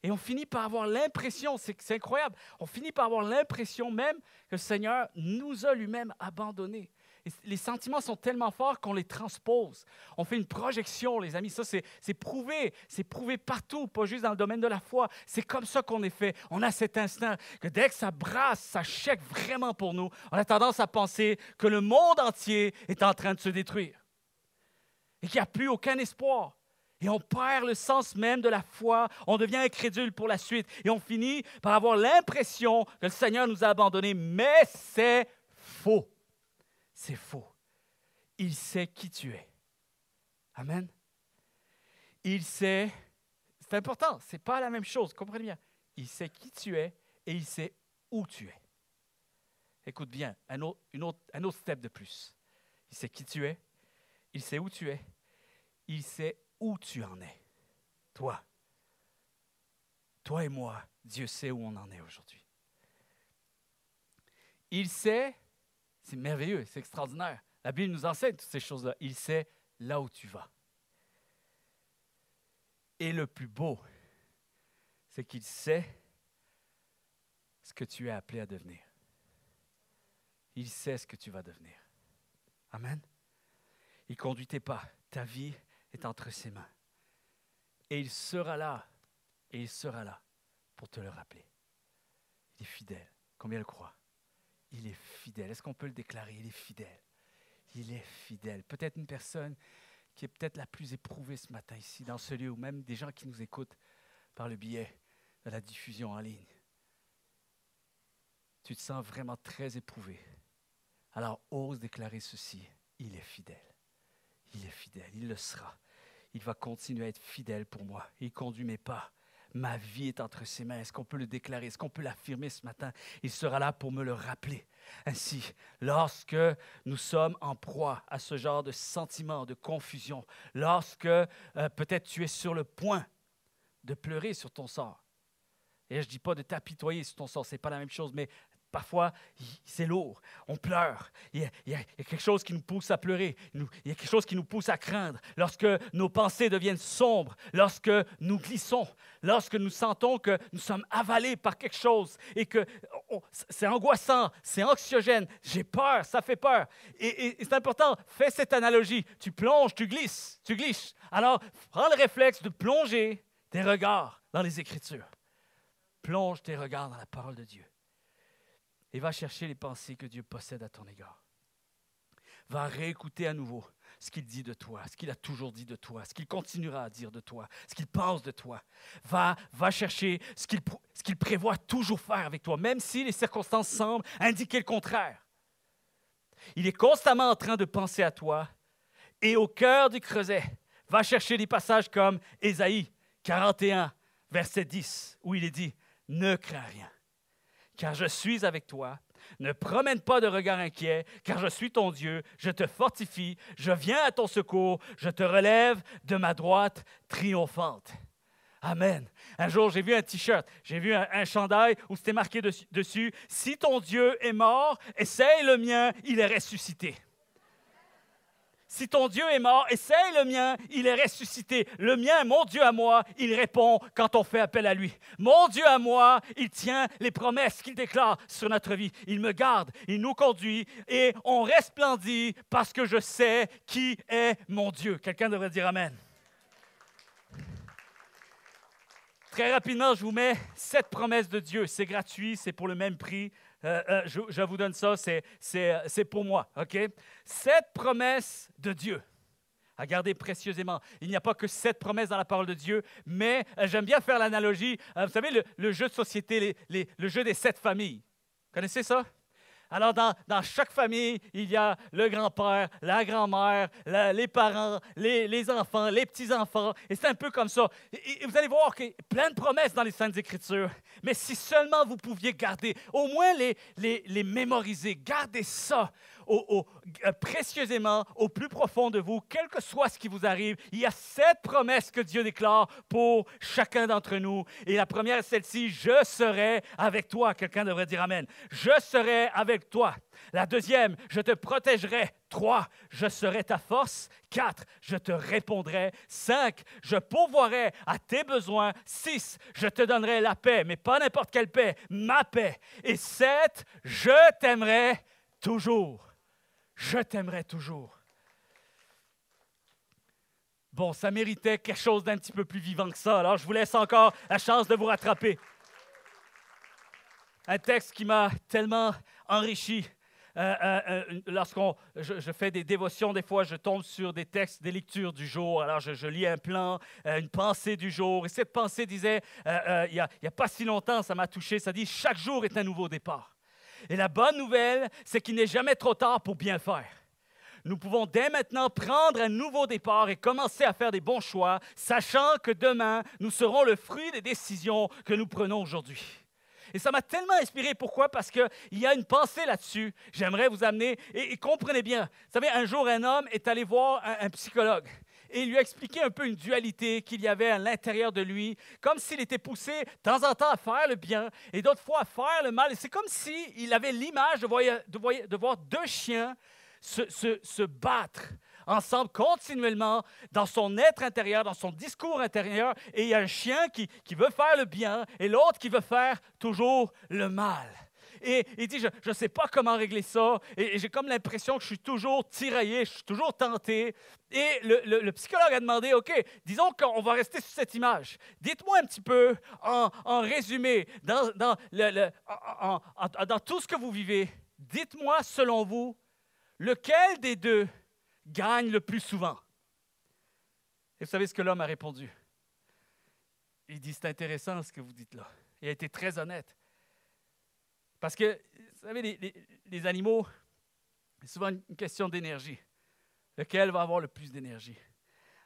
Et on finit par avoir l'impression, c'est incroyable, on finit par avoir l'impression même que le Seigneur nous a lui-même abandonnés. Et les sentiments sont tellement forts qu'on les transpose. On fait une projection, les amis. Ça, c'est prouvé partout, pas juste dans le domaine de la foi. C'est comme ça qu'on est fait. On a cet instant que dès que ça brasse, ça chèque vraiment pour nous, on a tendance à penser que le monde entier est en train de se détruire et qu'il n'y a plus aucun espoir. Et on perd le sens même de la foi, on devient incrédule pour la suite et on finit par avoir l'impression que le Seigneur nous a abandonnés, mais c'est faux. C'est faux. Il sait qui tu es. Amen. Il sait, c'est important, ce n'est pas la même chose, comprenez bien. Il sait qui tu es et il sait où tu es. Écoute bien, un autre step de plus. Il sait qui tu es, il sait où tu es, il sait où tu en es. Toi et moi, Dieu sait où on en est aujourd'hui. Il sait, c'est merveilleux, c'est extraordinaire. La Bible nous enseigne toutes ces choses-là. Il sait là où tu vas. Et le plus beau, c'est qu'il sait ce que tu es appelé à devenir. Il sait ce que tu vas devenir. Amen. Il conduit tes pas. Ta vie est entre ses mains. Et il sera là pour te le rappeler. Il est fidèle. Combien le croient? Il est fidèle. Est-ce qu'on peut le déclarer? Il est fidèle. Il est fidèle. Peut-être une personne qui est peut-être la plus éprouvée ce matin ici, dans ce lieu, ou même des gens qui nous écoutent par le biais de la diffusion en ligne. Tu te sens vraiment très éprouvé. Alors, ose déclarer ceci. Il est fidèle. Il est fidèle. Il le sera. Il va continuer à être fidèle pour moi. Il conduit mes pas. Ma vie est entre ses mains. Est-ce qu'on peut le déclarer? Est-ce qu'on peut l'affirmer ce matin? Il sera là pour me le rappeler. Ainsi, lorsque nous sommes en proie à ce genre de sentiment, de confusion, lorsque peut-être tu es sur le point de pleurer sur ton sort. Et je ne dis pas de t'apitoyer sur ton sort, ce n'est pas la même chose, mais parfois, c'est lourd, on pleure, il y a quelque chose qui nous pousse à pleurer, il y a quelque chose qui nous pousse à craindre. Lorsque nos pensées deviennent sombres, lorsque nous glissons, lorsque nous sentons que nous sommes avalés par quelque chose et que c'est angoissant, c'est anxiogène, j'ai peur, ça fait peur. Et c'est important, fais cette analogie, tu plonges, tu glisses. Alors, prends le réflexe de plonger tes regards dans les Écritures. Plonge tes regards dans la parole de Dieu. Et va chercher les pensées que Dieu possède à ton égard. Va réécouter à nouveau ce qu'il dit de toi, ce qu'il a toujours dit de toi, ce qu'il continuera à dire de toi, ce qu'il pense de toi. Va chercher ce qu'il prévoit toujours faire avec toi, même si les circonstances semblent indiquer le contraire. Il est constamment en train de penser à toi et au cœur du creuset, va chercher des passages comme Ésaïe 41, verset 10, où il est dit « Ne crains rien. Car je suis avec toi, ne promène pas de regard inquiet, car je suis ton Dieu, je te fortifie, je viens à ton secours, je te relève de ma droite triomphante. » Amen. Un jour, j'ai vu un t-shirt, j'ai vu un chandail où c'était marqué dessus, « Si ton Dieu est mort, essaye le mien, il est ressuscité. » Si ton Dieu est mort, essaye le mien, il est ressuscité. Le mien, mon Dieu à moi, il répond quand on fait appel à lui. Mon Dieu à moi, il tient les promesses qu'il déclare sur notre vie. Il me garde, il nous conduit et on resplendit parce que je sais qui est mon Dieu. Quelqu'un devrait dire Amen. Très rapidement, je vous mets 7 promesses de Dieu. C'est gratuit, c'est pour le même prix. Je vous donne ça, c'est pour moi. OK? 7 promesses de Dieu. À garder précieusement. Il n'y a pas que 7 promesses dans la parole de Dieu, mais j'aime bien faire l'analogie. Vous savez, le jeu de société, le jeu des 7 familles. Vous connaissez ça? Alors, dans chaque famille, il y a le grand-père, la grand-mère, les parents, les enfants, les petits-enfants. Et c'est un peu comme ça. Et vous allez voir qu'il y a plein de promesses dans les Saintes Écritures. Mais si seulement vous pouviez garder, au moins les mémoriser, gardez ça précieusement au plus profond de vous, quel que soit ce qui vous arrive. Il y a 7 promesses que Dieu déclare pour chacun d'entre nous. Et la première est celle-ci, « Je serai avec toi ». Quelqu'un devrait dire Amen. « Je serai avec toi ». La deuxième, « Je te protégerai ». 3, « Je serai ta force ». 4, « Je te répondrai ». 5, « Je pourvoirai à tes besoins ». 6, « Je te donnerai la paix, mais pas n'importe quelle paix, ma paix ». Et 7, « Je t'aimerai toujours ». Je t'aimerai toujours. Bon, ça méritait quelque chose d'un petit peu plus vivant que ça. Alors, je vous laisse encore la chance de vous rattraper. Un texte qui m'a tellement enrichi. Je fais des dévotions, des fois, je tombe sur des textes, des lectures du jour. Alors, je lis un plan, une pensée du jour. Et cette pensée disait, il n'y a pas si longtemps, ça m'a touché, ça dit « Chaque jour est un nouveau départ ». Et la bonne nouvelle, c'est qu'il n'est jamais trop tard pour bien faire. Nous pouvons dès maintenant prendre un nouveau départ et commencer à faire des bons choix, sachant que demain, nous serons le fruit des décisions que nous prenons aujourd'hui. Et ça m'a tellement inspiré. Pourquoi? Parce qu'il y a une pensée là-dessus. J'aimerais vous amener, et comprenez bien. Vous savez, un jour, un homme est allé voir un psychologue. Et il lui a expliqué un peu une dualité qu'il y avait à l'intérieur de lui, comme s'il était poussé de temps en temps à faire le bien et d'autres fois à faire le mal. Et c'est comme s'il avait l'image de voir 2 chiens se battre ensemble continuellement dans son être intérieur, dans son discours intérieur. Et il y a un chien qui veut faire le bien et l'autre qui veut faire toujours le mal. Et il dit, je ne sais pas comment régler ça. Et j'ai comme l'impression que je suis toujours tiraillé, je suis toujours tenté. Et le psychologue a demandé, OK, disons qu'on va rester sur cette image. Dites-moi un petit peu, en résumé, dans tout ce que vous vivez, dites-moi, selon vous, lequel des 2 gagne le plus souvent? Et vous savez ce que l'homme a répondu? Il dit, c'est intéressant ce que vous dites là. Il a été très honnête. Parce que, vous savez, les animaux, c'est souvent une question d'énergie. Lequel va avoir le plus d'énergie?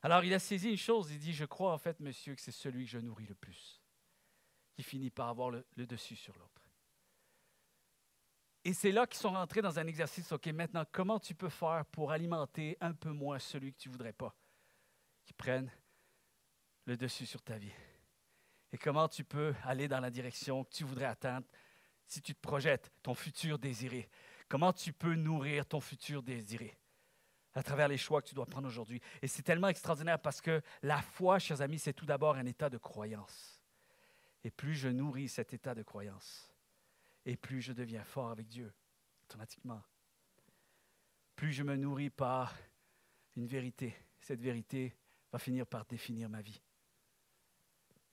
Alors, il a saisi une chose. Il dit, je crois en fait, monsieur, que c'est celui que je nourris le plus qui finit par avoir le dessus sur l'autre. Et c'est là qu'ils sont rentrés dans un exercice. OK, maintenant, comment tu peux faire pour alimenter un peu moins celui que tu ne voudrais pas, qui prenne le dessus sur ta vie? Et comment tu peux aller dans la direction que tu voudrais atteindre si tu te projettes ton futur désiré? Comment tu peux nourrir ton futur désiré à travers les choix que tu dois prendre aujourd'hui? Et c'est tellement extraordinaire parce que la foi, chers amis, c'est tout d'abord un état de croyance. Et plus je nourris cet état de croyance, et plus je deviens fort avec Dieu, automatiquement. Plus je me nourris par une vérité, cette vérité va finir par définir ma vie.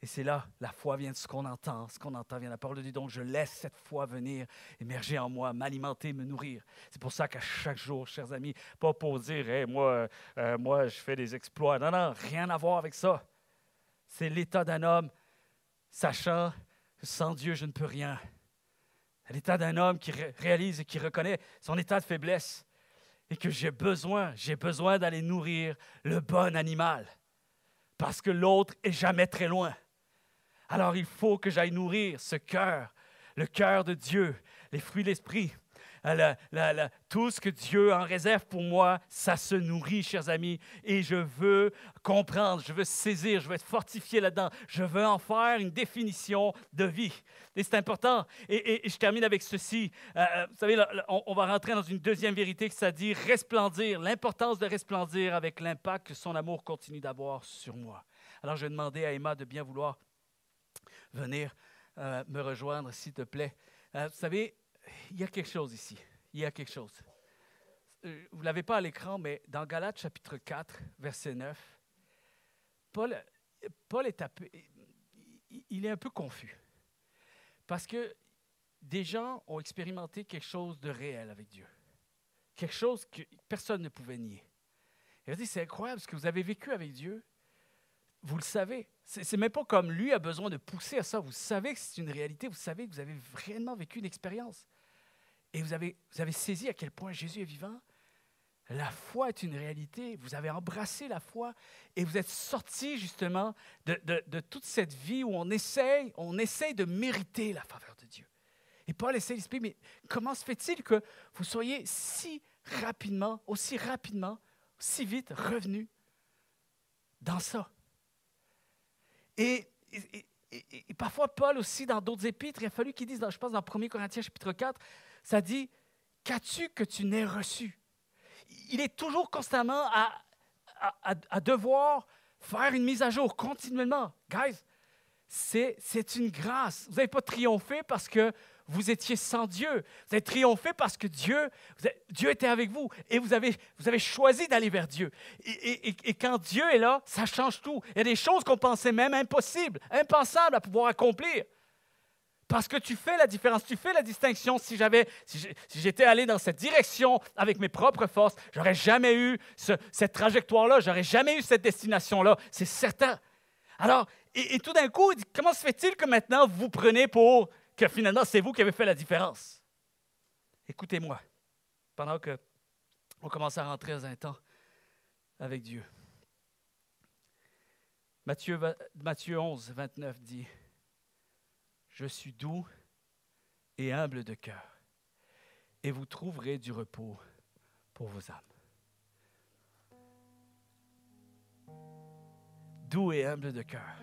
Et c'est là, la foi vient de ce qu'on entend vient de la parole de Dieu. Donc, je laisse cette foi venir émerger en moi, m'alimenter, me nourrir. C'est pour ça qu'à chaque jour, chers amis, pas pour dire, hey, moi, je fais des exploits. Non, non, rien à voir avec ça. C'est l'état d'un homme, sachant que sans Dieu, je ne peux rien. C'est l'état d'un homme qui réalise et qui reconnaît son état de faiblesse et que j'ai besoin d'aller nourrir le bon animal parce que l'autre est jamais très loin. Alors, il faut que j'aille nourrir ce cœur, le cœur de Dieu, les fruits de l'esprit, tout ce que Dieu en réserve pour moi, ça se nourrit, chers amis. Et je veux comprendre, je veux saisir, je veux être fortifié là-dedans. Je veux en faire une définition de vie. Et c'est important. Et je termine avec ceci. Vous savez, on va rentrer dans une deuxième vérité qui dit resplendir, l'importance de resplendir avec l'impact que son amour continue d'avoir sur moi. Alors, je vais demander à Emma de bien vouloir venir me rejoindre, s'il te plaît. Vous savez, il y a quelque chose ici. Il y a quelque chose. Vous ne l'avez pas à l'écran, mais dans Galates chapitre 4, verset 9, Paul il est un peu confus. Parce que des gens ont expérimenté quelque chose de réel avec Dieu. Quelque chose que personne ne pouvait nier. Il a dit, c'est incroyable ce que vous avez vécu avec Dieu. Vous le savez. C'est même pas comme lui a besoin de pousser à ça. Vous savez que c'est une réalité. Vous savez que vous avez vraiment vécu une expérience. Et vous avez saisi à quel point Jésus est vivant. La foi est une réalité. Vous avez embrassé la foi et vous êtes sortis justement de toute cette vie où on essaye de mériter la faveur de Dieu. Et Paul essaie d'expliquer, mais comment se fait-il que vous soyez aussi rapidement, aussi vite revenus dans ça? Et parfois, Paul aussi, dans d'autres épîtres, il a fallu qu'il dise, je pense dans 1 Corinthiens chapitre 4, ça dit, qu'as-tu que tu n'aies reçu? Il est toujours constamment à devoir faire une mise à jour continuellement. Guys, c'est une grâce. Vous n'avez pas triomphé parce que vous étiez sans Dieu. Vous avez triomphé parce que Dieu était avec vous et vous avez choisi d'aller vers Dieu. Et quand Dieu est là, ça change tout. Il y a des choses qu'on pensait même impossibles, impensables à pouvoir accomplir. Parce que tu fais la différence, tu fais la distinction. Si j'étais allé dans cette direction avec mes propres forces, je n'aurais jamais eu cette trajectoire-là, je n'aurais jamais eu cette destination-là, c'est certain. Alors, et tout d'un coup, comment se fait-il que maintenant vous prenez pour que finalement c'est vous qui avez fait la différence? Écoutez-moi, pendant qu'on commence à rentrer dans un temps avec Dieu. Matthieu 11, 29 dit, « Je suis doux et humble de cœur, et vous trouverez du repos pour vos âmes. » Doux et humble de cœur.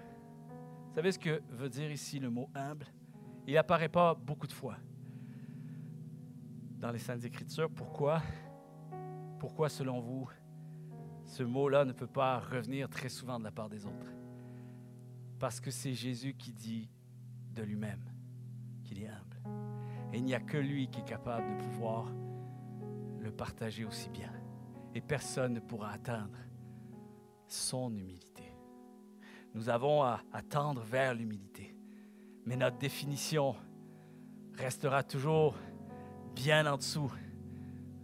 Vous savez ce que veut dire ici le mot humble? Il n'apparaît pas beaucoup de fois dans les Saintes Écritures. Pourquoi? Pourquoi, selon vous, ce mot-là ne peut pas revenir très souvent de la part des autres? Parce que c'est Jésus qui dit de lui-même qu'il est humble. Et il n'y a que lui qui est capable de pouvoir le partager aussi bien. Et personne ne pourra atteindre son humilité. Nous avons à tendre vers l'humilité. Mais notre définition restera toujours bien en dessous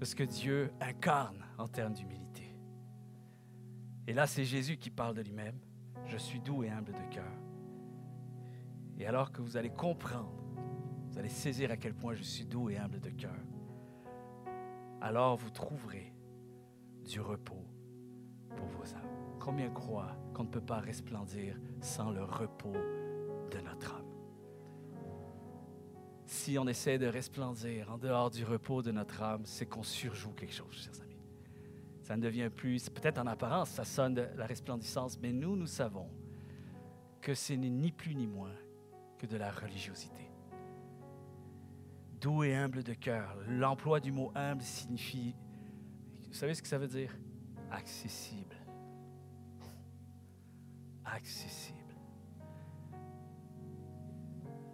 de ce que Dieu incarne en termes d'humilité. Et là, c'est Jésus qui parle de lui-même. Je suis doux et humble de cœur. Et alors que vous allez comprendre, vous allez saisir à quel point je suis doux et humble de cœur, alors vous trouverez du repos pour vos âmes. Combien croient qu'on ne peut pas resplendir sans le repos de notre âme? Si on essaie de resplendir en dehors du repos de notre âme, c'est qu'on surjoue quelque chose, chers amis. Ça ne devient plus, peut-être en apparence, ça sonne de la resplendissance, mais nous savons que ce n'est ni plus ni moins que de la religiosité. Doux et humble de cœur. L'emploi du mot humble signifie, vous savez ce que ça veut dire? Accessible. Accessible.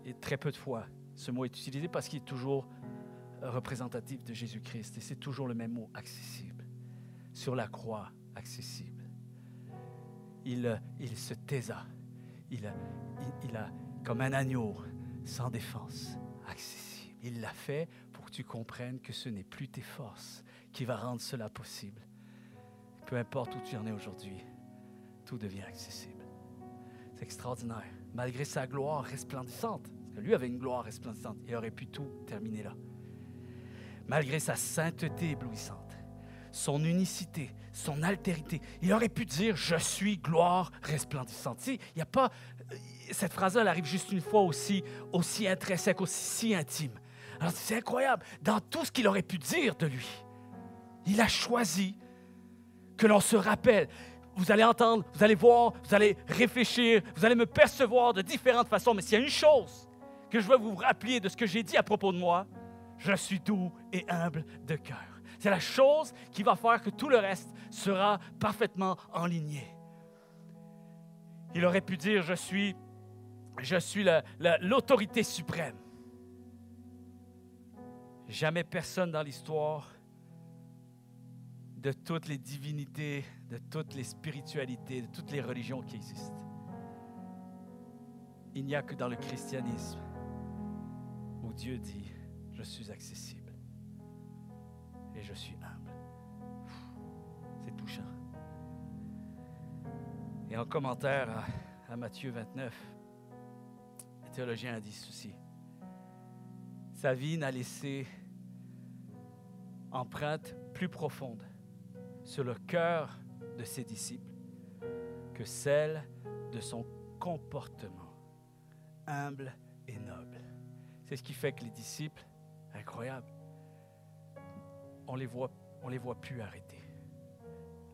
Et très peu de fois, ce mot est utilisé parce qu'il est toujours représentatif de Jésus-Christ. Et c'est toujours le même mot, accessible. Sur la croix, accessible. Il se taisa. Il a, comme un agneau, sans défense, accessible. Il l'a fait pour que tu comprennes que ce n'est plus tes forces qui va rendre cela possible. Peu importe où tu en es aujourd'hui, tout devient accessible. C'est extraordinaire. Malgré sa gloire resplendissante, parce que lui avait une gloire resplendissante, il aurait pu tout terminer là. Malgré sa sainteté éblouissante, son unicité, son altérité, il aurait pu dire « Je suis gloire resplendissante ». Tu sais, il n'y a pas... Cette phrase-là, elle arrive juste une fois aussi intrinsèque, aussi si intime. Alors c'est incroyable. Dans tout ce qu'il aurait pu dire de lui, il a choisi que l'on se rappelle. Vous allez entendre, vous allez voir, vous allez réfléchir, vous allez me percevoir de différentes façons. Mais s'il y a une chose que je veux vous rappeler de ce que j'ai dit à propos de moi, je suis doux et humble de cœur. C'est la chose qui va faire que tout le reste sera parfaitement enligné. Il aurait pu dire, je suis l'autorité suprême. Jamais personne dans l'histoire de toutes les divinités, de toutes les spiritualités, de toutes les religions qui existent. Il n'y a que dans le christianisme où Dieu dit, je suis accessible et je suis humble. C'est touchant. Et en commentaire à Matthieu 29, le théologien a dit ceci. Sa vie n'a laissé empreinte plus profonde sur le cœur de ses disciples que celle de son comportement humble et noble. C'est ce qui fait que les disciples, incroyable, on les voit plus arrêter.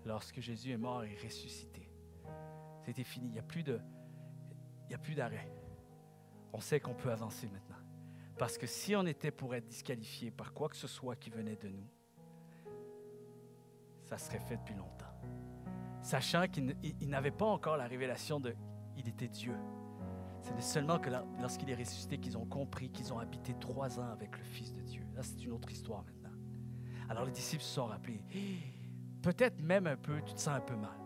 Lorsque Jésus est mort et ressuscité, c'était fini. Il n'y a plus d'arrêt. On sait qu'on peut avancer maintenant. Parce que si on était pour être disqualifié par quoi que ce soit qui venait de nous, ça serait fait depuis longtemps. Sachant qu'il n'avait pas encore la révélation qu'il était Dieu. C'est seulement que lorsqu'il est ressuscité qu'ils ont compris qu'ils ont habité 3 ans avec le Fils de Dieu. Là, c'est une autre histoire maintenant. Alors les disciples se sont rappelés. Peut-être même un peu, tu te sens un peu mal.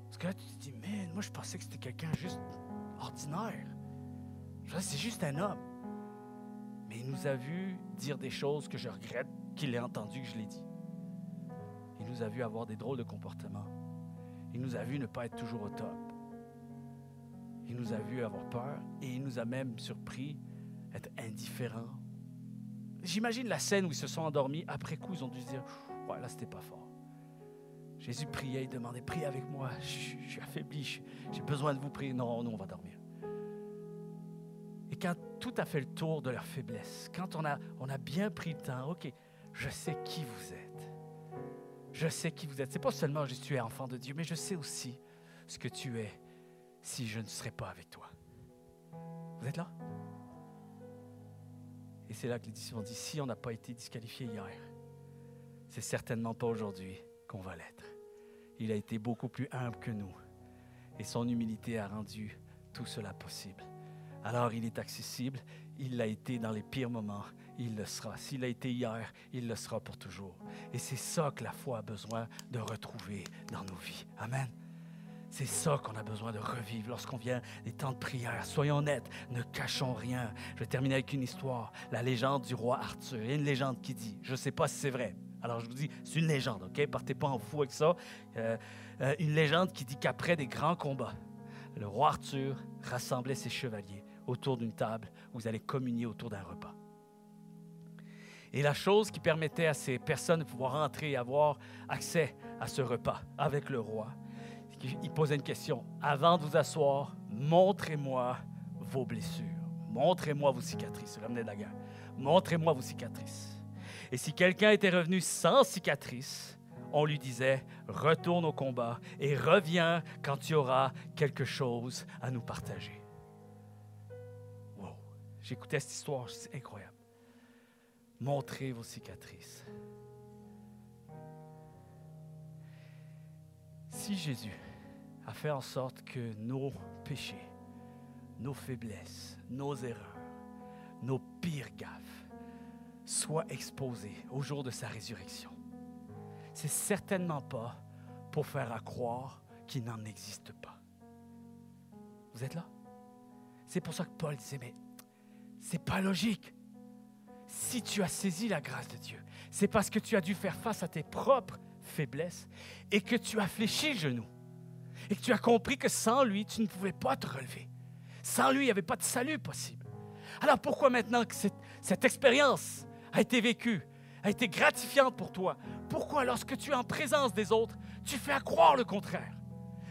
Parce que là, tu te dis, mais moi, je pensais que c'était quelqu'un juste ordinaire. C'est juste un homme. Mais il nous a vu dire des choses que je regrette qu'il ait entendu que je l'ai dit. Il nous a vu avoir des drôles de comportements. Il nous a vu ne pas être toujours au top. Il nous a vu avoir peur et il nous a même surpris être indifférents. J'imagine la scène où ils se sont endormis. Après coup, ils ont dû se dire, ouais, là, c'était pas fort. Jésus priait, il demandait, priez avec moi. Je suis affaibli, j'ai besoin de vous prier. Non, nous, on va dormir. Et quand tout a fait le tour de leur faiblesse, quand on a bien pris le temps, OK, je sais qui vous êtes. Je sais qui vous êtes. C'est pas seulement je suis enfant de Dieu, mais je sais aussi ce que tu es si je ne serais pas avec toi. Vous êtes là? Et c'est là que les disciples ont dit, si on n'a pas été disqualifiés hier, c'est certainement pas aujourd'hui qu'on va l'être. Il a été beaucoup plus humble que nous. Et son humilité a rendu tout cela possible. Alors il est accessible, il l'a été dans les pires moments, il le sera. S'il a été hier, il le sera pour toujours. Et c'est ça que la foi a besoin de retrouver dans nos vies. Amen. C'est ça qu'on a besoin de revivre lorsqu'on vient des temps de prière. Soyons honnêtes, ne cachons rien. Je vais terminer avec une histoire, la légende du roi Arthur. Il y a une légende qui dit, je ne sais pas si c'est vrai, alors je vous dis, c'est une légende, OK? Partez pas en fou avec ça. Une légende qui dit qu'après des grands combats, le roi Arthur rassemblait ses chevaliers autour d'une table où ils allaient communier autour d'un repas. Et la chose qui permettait à ces personnes de pouvoir entrer et avoir accès à ce repas avec le roi, il posait une question. Avant de vous asseoir, montrez-moi vos blessures. Montrez-moi vos cicatrices. Ça ramenait de la guerre. Montrez-moi vos cicatrices. Et si quelqu'un était revenu sans cicatrices, on lui disait, retourne au combat et reviens quand tu auras quelque chose à nous partager. Wow! J'écoutais cette histoire, c'est incroyable. Montrez vos cicatrices. Si Jésus a fait en sorte que nos péchés, nos faiblesses, nos erreurs, nos pires gaffes soient exposés au jour de sa résurrection, c'est certainement pas pour faire à croire qu'il n'en existe pas. Vous êtes là? C'est pour ça que Paul disait, mais c'est pas logique. Si tu as saisi la grâce de Dieu, c'est parce que tu as dû faire face à tes propres faiblesses et que tu as fléchi le genou et que tu as compris que sans lui, tu ne pouvais pas te relever. Sans lui, il n'y avait pas de salut possible. Alors pourquoi maintenant que cette expérience a été vécue, a été gratifiante pour toi, pourquoi lorsque tu es en présence des autres, tu fais à croire le contraire?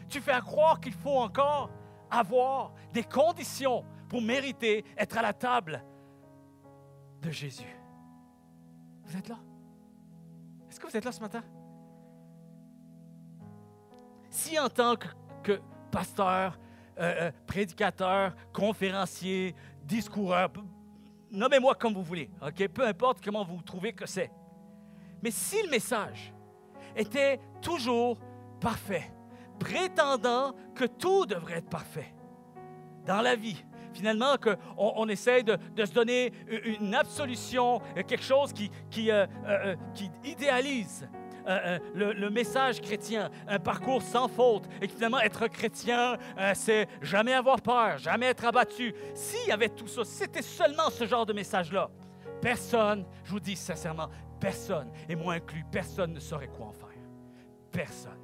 Tu fais à croire qu'il faut encore avoir des conditions pour mériter être à la table de Jésus. Vous êtes là? Est-ce que vous êtes là ce matin? Si en tant que pasteur, prédicateur, conférencier, discoureur, nommez-moi comme vous voulez, OK? Peu importe comment vous trouvez que c'est. Mais si le message était toujours parfait, prétendant que tout devrait être parfait dans la vie, finalement, qu'on essaie de se donner une absolution, quelque chose qui idéalise le message chrétien, un parcours sans faute, et que finalement, être chrétien, c'est jamais avoir peur, jamais être abattu. S'il y avait tout ça, si c'était seulement ce genre de message-là, personne, je vous dis sincèrement, personne, et moi inclus, personne ne saurait quoi en faire. Personne.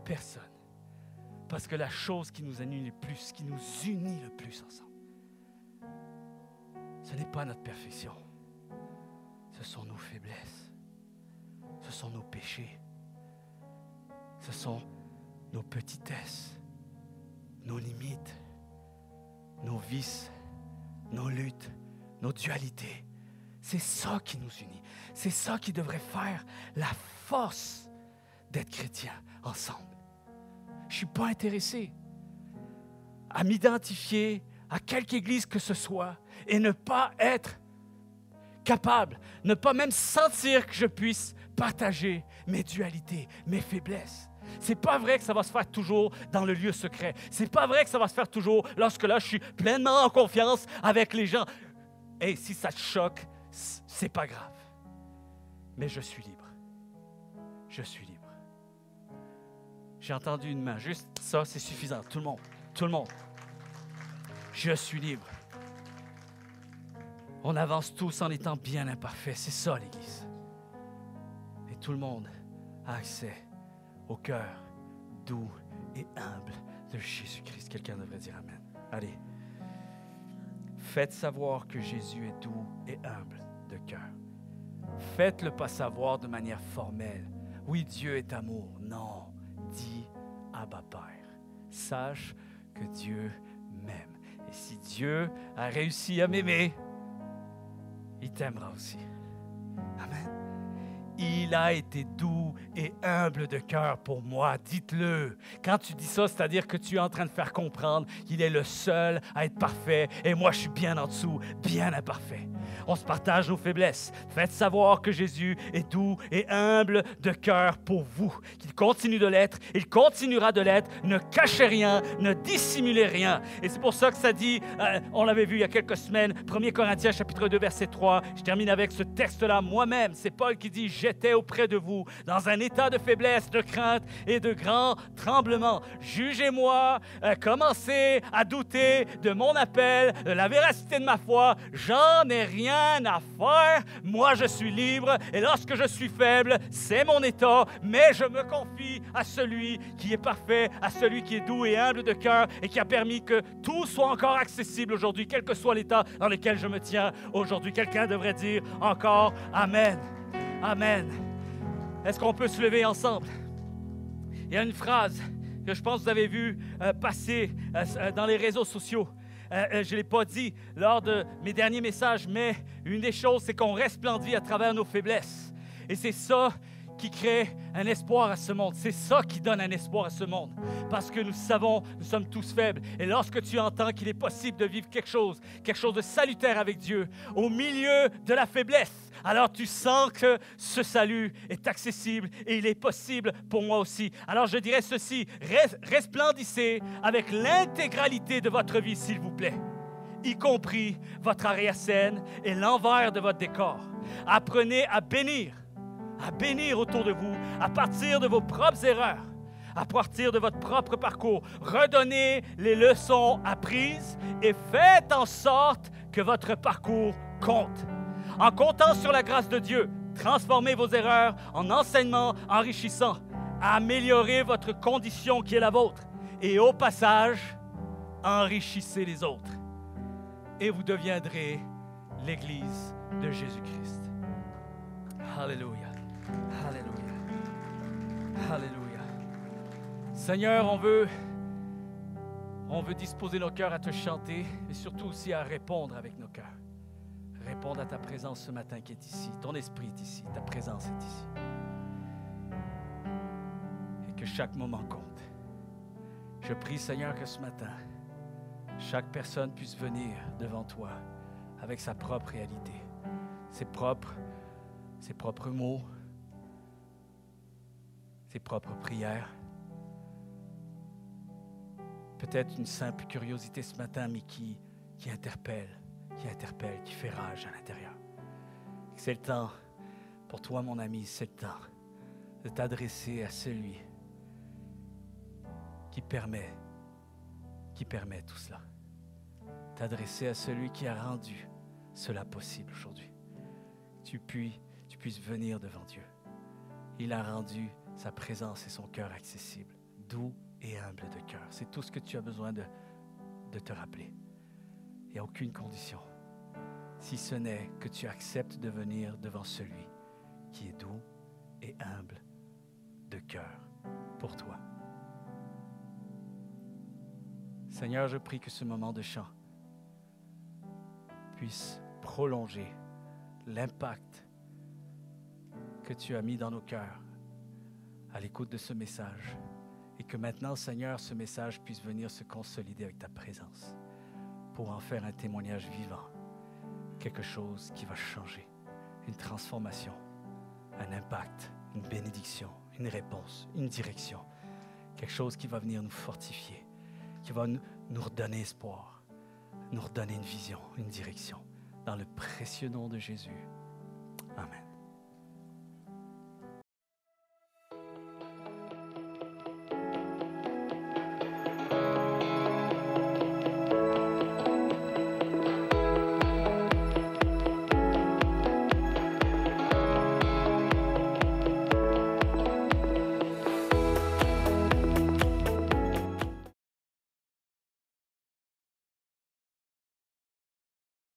Personne. Parce que la chose qui nous unit le plus, qui nous unit le plus ensemble, ce n'est pas notre perfection. Ce sont nos faiblesses. Ce sont nos péchés. Ce sont nos petitesses, nos limites, nos vices, nos luttes, nos dualités. C'est ça qui nous unit. C'est ça qui devrait faire la force d'être chrétien ensemble. Je ne suis pas intéressé à m'identifier à quelque église que ce soit et ne pas être capable, ne pas même sentir que je puisse partager mes dualités, mes faiblesses. C'est pas vrai que ça va se faire toujours dans le lieu secret. C'est pas vrai que ça va se faire toujours lorsque là, je suis pleinement en confiance avec les gens. Et si ça te choque, c'est pas grave. Mais je suis libre. Je suis libre. J'ai entendu une main. Juste ça, c'est suffisant. Tout le monde. Tout le monde. Je suis libre. On avance tous en étant bien imparfaits. C'est ça, l'Église. Et tout le monde a accès au cœur doux et humble de Jésus-Christ. Quelqu'un devrait dire Amen. Allez. Faites savoir que Jésus est doux et humble de cœur. Faites-le pas savoir de manière formelle. Oui, Dieu est amour. Non. Dis Abba Père. Sache que Dieu m'aime. Et si Dieu a réussi à m'aimer, il t'aimera aussi. Amen. Il a été doux et humble de cœur pour moi. Dites-le. Quand tu dis ça, c'est-à-dire que tu es en train de faire comprendre qu'il est le seul à être parfait et moi, je suis bien en dessous, bien imparfait. On se partage nos faiblesses. Faites savoir que Jésus est doux et humble de cœur pour vous. Qu'il continue de l'être, il continuera de l'être. Ne cachez rien, ne dissimulez rien. Et c'est pour ça que ça dit, on l'avait vu il y a quelques semaines, 1 Corinthiens chapitre 2, verset 3. Je termine avec ce texte-là. Moi-même, c'est Paul qui dit, j'étais auprès de vous dans un état de faiblesse, de crainte et de grand tremblement. Jugez-moi, commencez à douter de mon appel, de la véracité de ma foi. J'en ai rien à faire. Moi, je suis libre et lorsque je suis faible, c'est mon état, mais je me confie à celui qui est parfait, à celui qui est doux et humble de cœur et qui a permis que tout soit encore accessible aujourd'hui, quel que soit l'état dans lequel je me tiens aujourd'hui. Quelqu'un devrait dire encore Amen. Amen. Est-ce qu'on peut se lever ensemble? Il y a une phrase que je pense que vous avez vue passer dans les réseaux sociaux. Je ne l'ai pas dit lors de mes derniers messages, mais une des choses, c'est qu'on resplendit à travers nos faiblesses. Et c'est ça qui crée un espoir à ce monde. C'est ça qui donne un espoir à ce monde. Parce que nous savons, nous sommes tous faibles. Et lorsque tu entends qu'il est possible de vivre quelque chose de salutaire avec Dieu, au milieu de la faiblesse, alors tu sens que ce salut est accessible et il est possible pour moi aussi. Alors je dirais ceci, resplendissez avec l'intégralité de votre vie, s'il vous plaît, y compris votre arrière-scène et l'envers de votre décor. Apprenez à bénir autour de vous à partir de vos propres erreurs, à partir de votre propre parcours. Redonnez les leçons apprises et faites en sorte que votre parcours compte. En comptant sur la grâce de Dieu, transformez vos erreurs en enseignements enrichissants. Améliorez votre condition qui est la vôtre. Et au passage, enrichissez les autres. Et vous deviendrez l'Église de Jésus-Christ. Alléluia. Alléluia. Alléluia. Seigneur, on veut disposer nos cœurs à te chanter et surtout aussi à répondre avec nos cœurs. répondre à ta présence ce matin qui est ici. Ton esprit est ici, ta présence est ici. Et que chaque moment compte. Je prie, Seigneur, que ce matin, chaque personne puisse venir devant toi avec sa propre réalité, ses propres mots, ses propres prières. Peut-être une simple curiosité ce matin, mais qui interpelle, qui fait rage à l'intérieur. C'est le temps, pour toi, mon ami, c'est le temps de t'adresser à celui qui permet tout cela. T'adresser à celui qui a rendu cela possible aujourd'hui. Tu puisses venir devant Dieu. Il a rendu sa présence et son cœur accessible, doux et humble de cœur. C'est tout ce que tu as besoin de te rappeler. Il n'y a aucune condition, si ce n'est que tu acceptes de venir devant celui qui est doux et humble de cœur pour toi. Seigneur, je prie que ce moment de chant puisse prolonger l'impact que tu as mis dans nos cœurs à l'écoute de ce message et que maintenant, Seigneur, ce message puisse venir se consolider avec ta présence pour en faire un témoignage vivant, quelque chose qui va changer, une transformation, un impact, une bénédiction, une réponse, une direction, quelque chose qui va venir nous fortifier, qui va nous redonner espoir, nous redonner une vision, une direction, dans le précieux nom de Jésus. Amen.